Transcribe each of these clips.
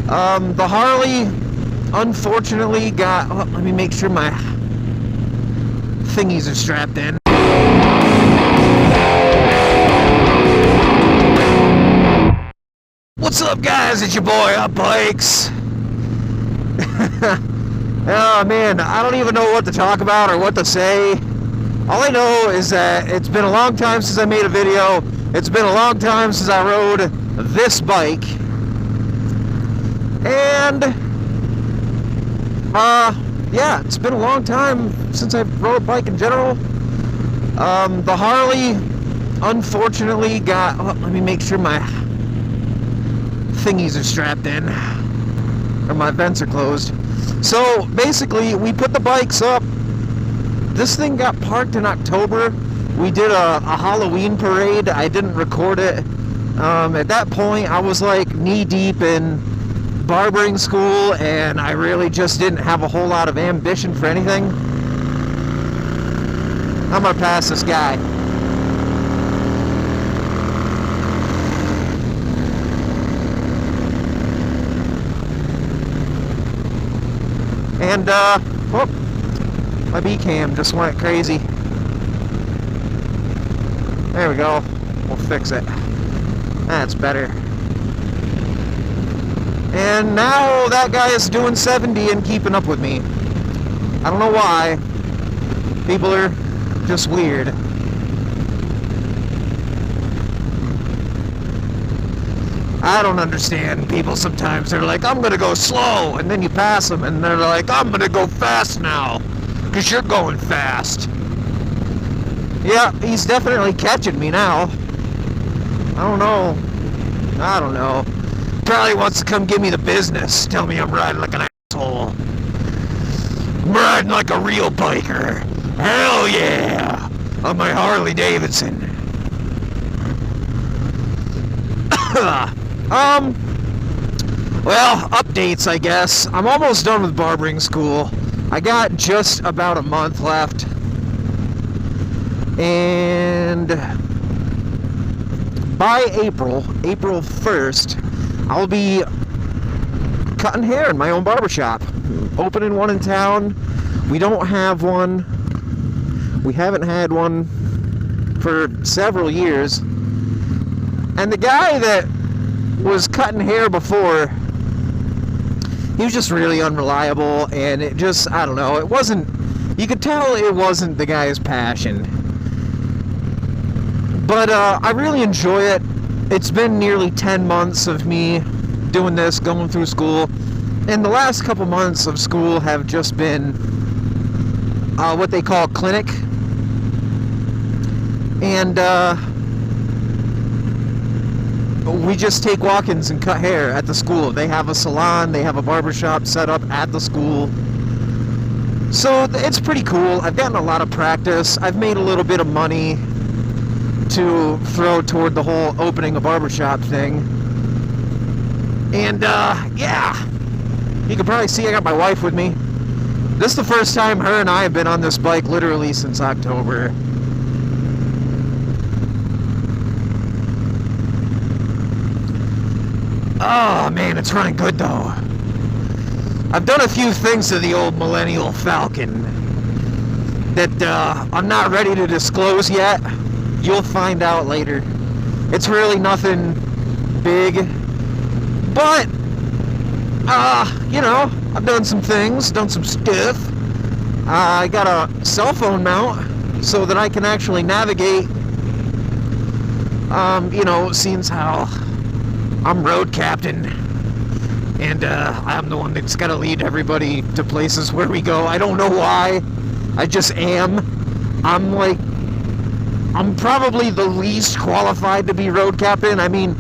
The Harley, unfortunately, got... Oh, let me make sure my thingies are strapped in. What's up, guys? It's your boy, Up Bikes. Oh, man, I don't even know what to talk about or what to say. All I know is that it's been a long time since I made a video. It's been a long time since I rode this bike. And, yeah, it's been a long time since I rode a bike in general. The Harley, unfortunately, got... Oh, let me make sure my thingies are strapped in, or my vents are closed. So, basically, we put the bikes up. This thing got parked in October. We did a Halloween parade. I didn't record it. At that point, I was like knee-deep in barbering school, and I really just didn't have a whole lot of ambition for anything. I'm gonna pass this guy. And, whoop, my B-cam just went crazy. There we go. We'll fix it. That's better. And now that guy is doing 70 and keeping up with me. I don't know why. People are just weird. I don't understand people sometimes. They're like, I'm gonna go slow, and then you pass them, and they're like, I'm gonna go fast now, because you're going fast. Yeah, he's definitely catching me now. I don't know. Probably wants to come give me the business. Tell me I'm riding like an asshole. I'm riding like a real biker. Hell yeah! On my Harley Davidson. Well, updates, I guess. I'm almost done with barbering school. I got just about a month left. And by April 1st, I'll be cutting hair in my own barbershop. Opening one in town. We don't have one. We haven't had one for several years. And the guy that was cutting hair before, he was just really unreliable, and it just, I don't know, it wasn't, you could tell it wasn't the guy's passion. But I really enjoy it. It's been nearly 10 months of me doing this, going through school, and the last couple months of school have just been what they call clinic. And we just take walk-ins and cut hair at the school. They have a salon, they have a barbershop set up at the school. So it's pretty cool. I've gotten a lot of practice. I've made a little bit of money to throw toward the whole opening a barbershop thing. And yeah, you can probably see I got my wife with me. This is the first time her and I have been on this bike literally since October. Oh man, it's running good though. I've done a few things to the old Millennial Falcon that I'm not ready to disclose yet. You'll find out later. It's really nothing big, but you know, I've done some things, done some stuff. I got a cell phone mount so that I can actually navigate. You know, seeing how I'm road captain, and I'm the one that's got to lead everybody to places where we go. I don't know why, I just am. I'm probably the least qualified to be road captain. I mean,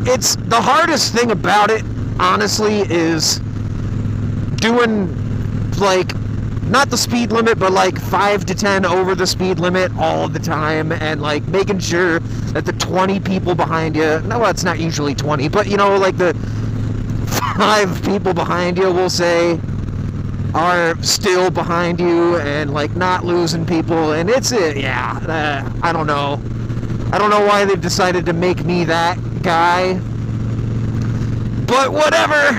it's the hardest thing about it, honestly, is doing, like, not the speed limit, but like 5 to 10 over the speed limit all the time, and like making sure that the 20 people behind you, no, it's not usually 20, but you know, like the 5 people behind you, we'll say, are still behind you, and like not losing people. And it's I don't know why they've decided to make me that guy, but But whatever.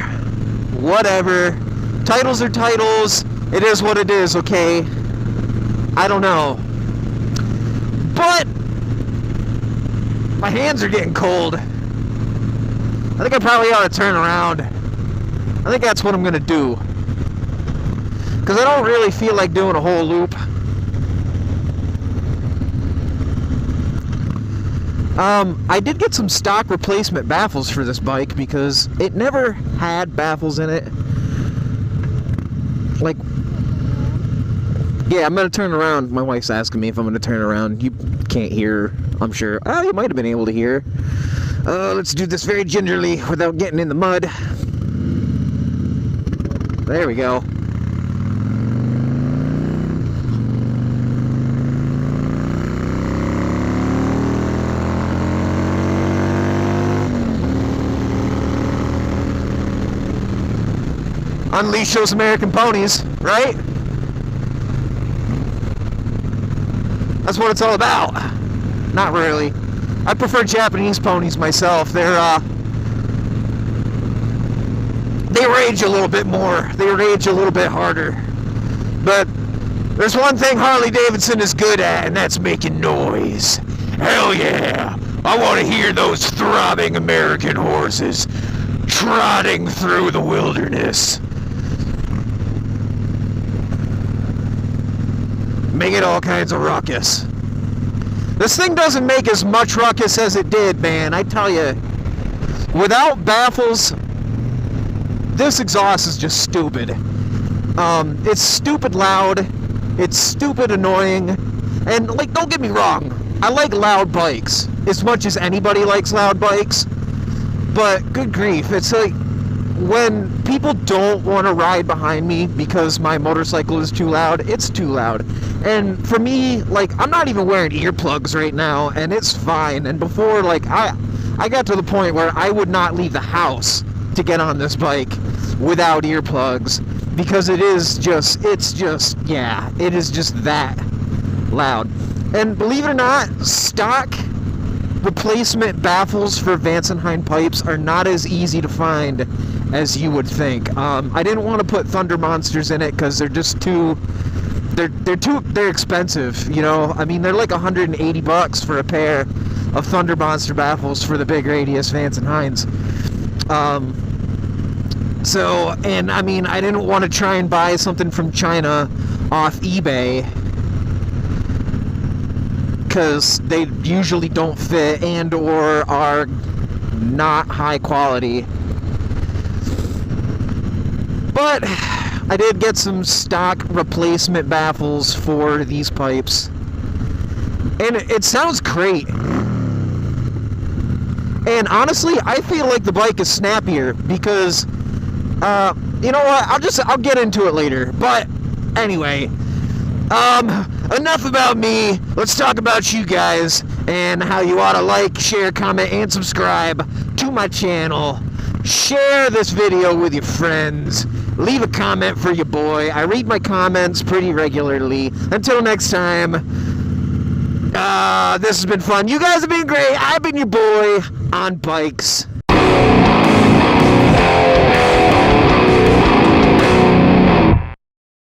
Titles are titles. It is what it is, okay? I don't know. But my hands are getting cold. I think I probably ought to turn around. I think that's what I'm going to do. Because I don't really feel like doing a whole loop. I did get some stock replacement baffles for this bike because it never had baffles in it. Like, yeah, I'm going to turn around. My wife's asking me if I'm going to turn around. You can't hear, I'm sure. Oh, you might have been able to hear. Let's do this very gingerly without getting in the mud. There we go. Unleash those American ponies, right? That's what it's all about. Not really. I prefer Japanese ponies myself. They rage a little bit more. They rage a little bit harder. But there's one thing Harley Davidson is good at, and that's making noise. Hell yeah! I want to hear those throbbing American horses trotting through the wilderness. Making all kinds of ruckus. This thing doesn't make as much ruckus as it did, man. I tell you, without baffles, this exhaust is just stupid. It's stupid loud. It's stupid annoying. And, like, don't get me wrong. I like loud bikes as much as anybody likes loud bikes. But, good grief, it's like, when people don't want to ride behind me because my motorcycle is too loud, it's too loud. And for me, like, I'm not even wearing earplugs right now, and it's fine. And before, like, I got to the point where I would not leave the house to get on this bike without earplugs, because it is just that loud. And believe it or not, stock replacement baffles for Vance & Hine pipes are not as easy to find as you would think. I didn't want to put Thunder Monsters in it because they're just too they're expensive, you know. I mean, they're like $180 for a pair of Thunder Monster baffles for the big radius Vance & Hines. So, and I mean, I didn't want to try and buy something from China off eBay because they usually don't fit and or are not high quality. But I did get some stock replacement baffles for these pipes, and it sounds great. And honestly, I feel like the bike is snappier because, you know what? I'll get into it later. But anyway, enough about me. Let's talk about you guys and how you ought to like, share, comment, and subscribe to my channel. Share this video with your friends. Leave a comment for your boy. I read my comments pretty regularly. Until next time, this has been fun. You guys have been great. I've been your boy on bikes.